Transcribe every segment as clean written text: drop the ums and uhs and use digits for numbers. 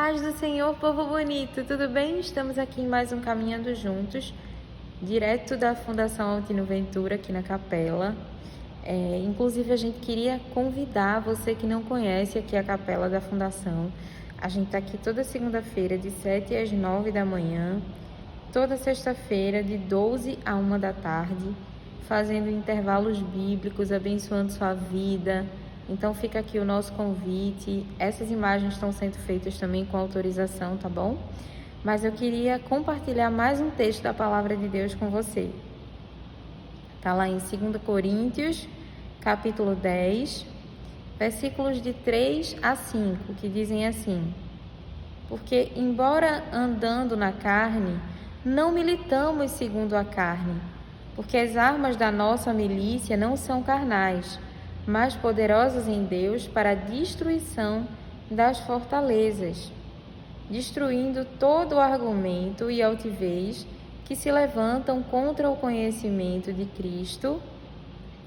paz do Senhor, povo bonito, tudo bem? Estamos aqui em mais um Caminhando Juntos, direto da Fundação Altino Ventura, aqui na capela. Inclusive, a gente queria convidar você que não conhece aqui a capela da Fundação. A gente está aqui toda segunda-feira, de 7 às 9 da manhã, toda sexta-feira, de 12 a 1 da tarde, fazendo intervalos bíblicos, abençoando sua vida. Então fica aqui o nosso convite. Essas imagens estão sendo feitas também com autorização, tá bom? Mas eu queria compartilhar mais um texto da Palavra de Deus com você. Está lá em 2 Coríntios, capítulo 10, versículos de 3 a 5, que dizem assim: Porque, embora andando na carne, não militamos segundo a carne, porque as armas da nossa milícia não são carnais, mas poderosas em Deus para a destruição das fortalezas, destruindo todo o argumento e altivez que se levantam contra o conhecimento de Cristo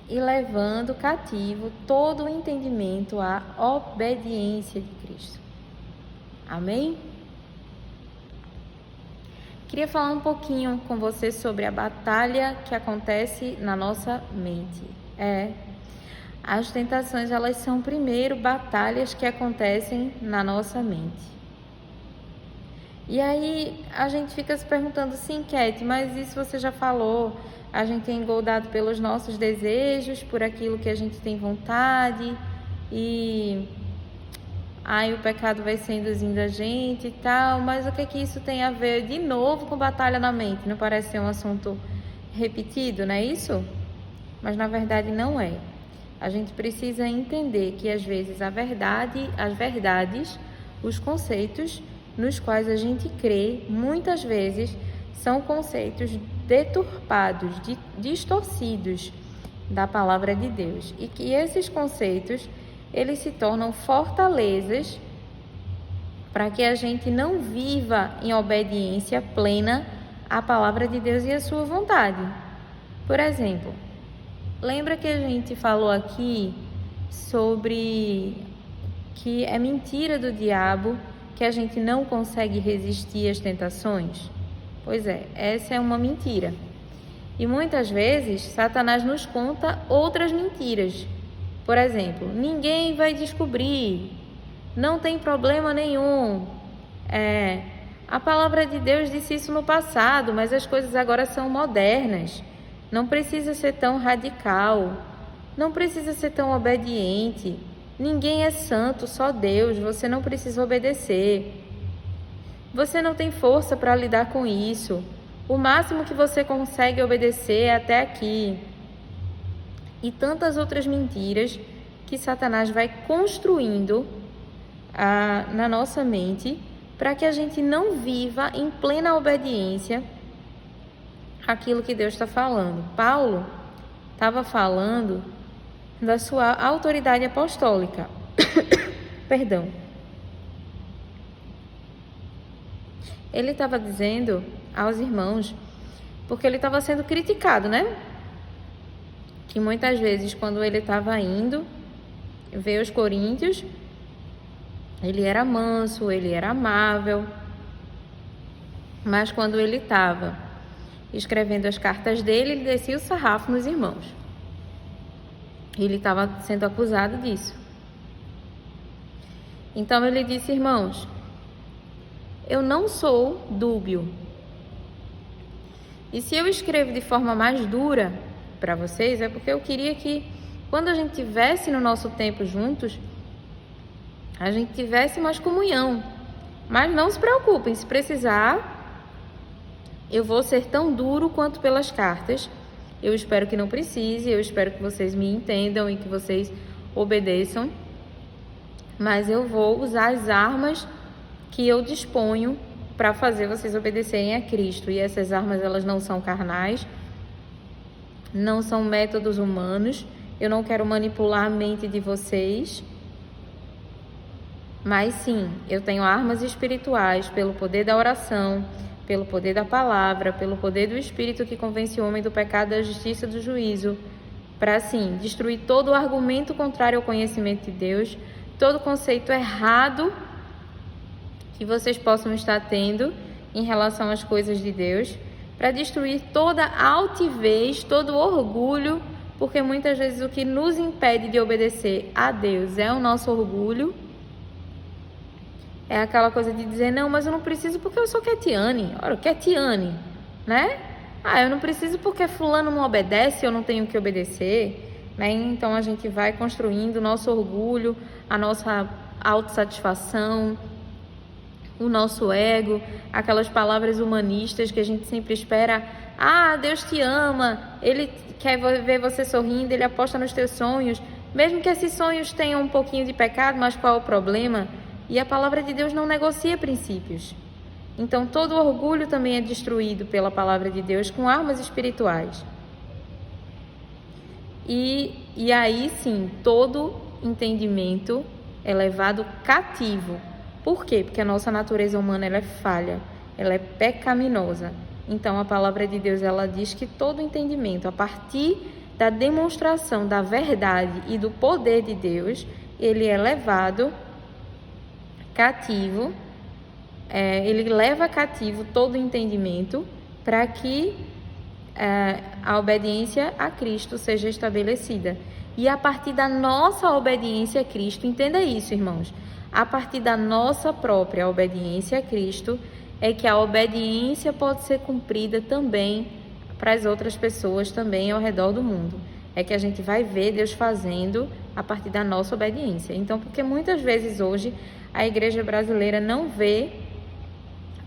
e levando cativo todo o entendimento à obediência de Cristo. Amém? Queria falar um pouquinho com você sobre a batalha que acontece na nossa mente. As tentações, elas são primeiro batalhas que acontecem na nossa mente. E aí a gente fica se perguntando, sim, Cat, mas isso você já falou, a gente é engoldado pelos nossos desejos, por aquilo que a gente tem vontade, e aí o pecado vai seduzindo a gente e tal, mas o que isso tem a ver de novo com batalha na mente? Não parece ser um assunto repetido, não é isso? Mas na verdade não é. A gente precisa entender que às vezes as verdades, os conceitos nos quais a gente crê, muitas vezes são conceitos deturpados, distorcidos da palavra de Deus. E que esses conceitos, eles se tornam fortalezas para que a gente não viva em obediência plena à palavra de Deus e à sua vontade. Por exemplo, lembra que a gente falou aqui sobre que é mentira do diabo que a gente não consegue resistir às tentações? Pois é, essa é uma mentira. E muitas vezes Satanás nos conta outras mentiras. Por exemplo, ninguém vai descobrir, não tem problema nenhum. A palavra de Deus disse isso no passado, mas as coisas agora são modernas. Não precisa ser tão radical, não precisa ser tão obediente. Ninguém é santo, só Deus, você não precisa obedecer. Você não tem força para lidar com isso. O máximo que você consegue obedecer é até aqui. E tantas outras mentiras que Satanás vai construindo na nossa mente para que a gente não viva em plena obediência aquilo que Deus está falando. Paulo estava falando da sua autoridade apostólica. Perdão. Ele estava dizendo aos irmãos, porque ele estava sendo criticado, né? Que muitas vezes, quando ele estava indo ver os coríntios, ele era manso, ele era amável, mas quando ele estava escrevendo as cartas dele, ele descia o sarrafo nos irmãos. Ele estava sendo acusado disso. Então ele disse: irmãos, eu não sou dúbio. E se eu escrevo de forma mais dura para vocês, é porque eu queria que, quando a gente tivesse no nosso tempo juntos, a gente tivesse mais comunhão. Mas não se preocupem, se precisar, eu vou ser tão duro quanto pelas cartas. Eu espero que não precise, eu espero que vocês me entendam e que vocês obedeçam. Mas eu vou usar as armas que eu disponho para fazer vocês obedecerem a Cristo. E essas armas, elas não são carnais, não são métodos humanos. Eu não quero manipular a mente de vocês. Mas sim, eu tenho armas espirituais pelo poder da oração, pelo poder da palavra, pelo poder do Espírito que convence o homem do pecado, da justiça e do juízo, para assim, destruir todo o argumento contrário ao conhecimento de Deus, todo conceito errado que vocês possam estar tendo em relação às coisas de Deus, para destruir toda a altivez, todo o orgulho, porque muitas vezes o que nos impede de obedecer a Deus é o nosso orgulho. É aquela coisa de dizer, não, mas eu não preciso porque eu sou Quetiane. Ora, Quetiane, né? Eu não preciso porque fulano não obedece, eu não tenho que obedecer, né? Então a gente vai construindo o nosso orgulho, a nossa autossatisfação, o nosso ego, aquelas palavras humanistas que a gente sempre espera. Deus te ama, Ele quer ver você sorrindo, Ele aposta nos teus sonhos, mesmo que esses sonhos tenham um pouquinho de pecado, mas qual é o problema? E a palavra de Deus não negocia princípios. Então, todo orgulho também é destruído pela palavra de Deus com armas espirituais. E aí sim, todo entendimento é levado cativo. Por quê? Porque a nossa natureza humana ela é falha, ela é pecaminosa. Então, a palavra de Deus ela diz que todo entendimento, a partir da demonstração da verdade e do poder de Deus, ele é levado cativo, ele leva cativo todo entendimento para que a obediência a Cristo seja estabelecida. E a partir da nossa obediência a Cristo, entenda isso, irmãos, a partir da nossa própria obediência a Cristo é que a obediência pode ser cumprida também para as outras pessoas também ao redor do mundo. É que a gente vai ver Deus fazendo a partir da nossa obediência. Então, porque muitas vezes hoje a igreja brasileira não vê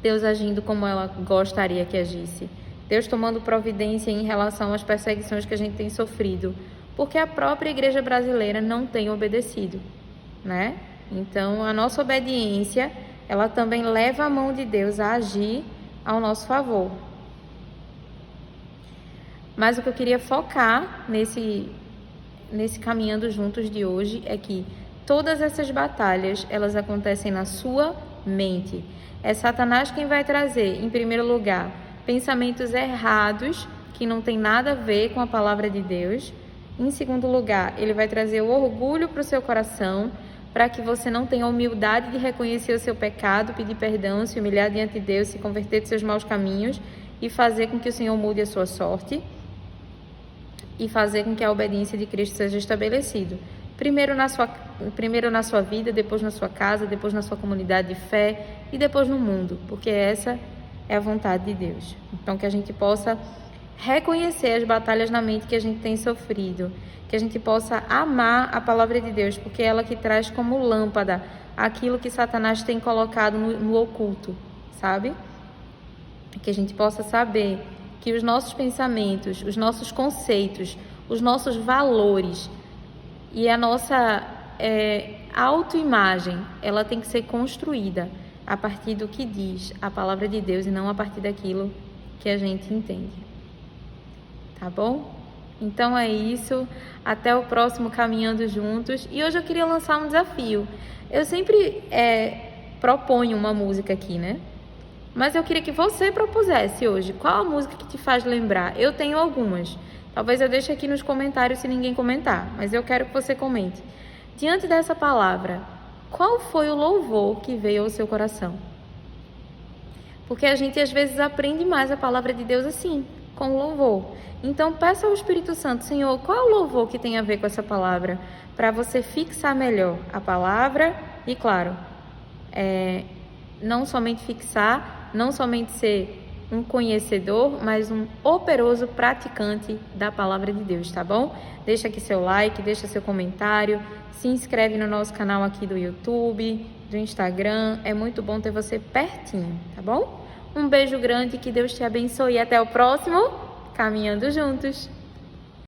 Deus agindo como ela gostaria que agisse. Deus tomando providência em relação às perseguições que a gente tem sofrido. Porque a própria igreja brasileira não tem obedecido, né? Então, a nossa obediência, ela também leva a mão de Deus a agir ao nosso favor. Mas o que eu queria focar nesse Caminhando Juntos de hoje é que todas essas batalhas, elas acontecem na sua mente. É Satanás quem vai trazer, em primeiro lugar, pensamentos errados, que não tem nada a ver com a palavra de Deus. Em segundo lugar, ele vai trazer o orgulho para o seu coração, para que você não tenha a humildade de reconhecer o seu pecado, pedir perdão, se humilhar diante de Deus, se converter dos seus maus caminhos e fazer com que o Senhor mude a sua sorte e fazer com que a obediência de Cristo seja estabelecida. Primeiro na sua vida, depois na sua casa, depois na sua comunidade de fé e depois no mundo, porque essa é a vontade de Deus. Então, que a gente possa reconhecer as batalhas na mente que a gente tem sofrido, que a gente possa amar a palavra de Deus, porque é ela que traz como lâmpada aquilo que Satanás tem colocado no oculto, sabe? Que a gente possa saber que os nossos pensamentos, os nossos conceitos, os nossos valores e a nossa autoimagem, ela tem que ser construída a partir do que diz a palavra de Deus e não a partir daquilo que a gente entende. Tá bom? Então é isso. Até o próximo Caminhando Juntos. E hoje eu queria lançar um desafio. Eu sempre proponho uma música aqui, né? Mas eu queria que você propusesse hoje. Qual a música que te faz lembrar? Eu tenho algumas. Talvez eu deixe aqui nos comentários se ninguém comentar. Mas eu quero que você comente. Diante dessa palavra, qual foi o louvor que veio ao seu coração? Porque a gente às vezes aprende mais a palavra de Deus assim, com louvor. Então peça ao Espírito Santo, Senhor, qual é o louvor que tem a ver com essa palavra? Para você fixar melhor a palavra e, claro, não somente fixar, não somente ser um conhecedor, mas um operoso praticante da palavra de Deus, tá bom? Deixa aqui seu like, deixa seu comentário, se inscreve no nosso canal aqui do YouTube, do Instagram, é muito bom ter você pertinho, tá bom? Um beijo grande, que Deus te abençoe e até o próximo Caminhando Juntos!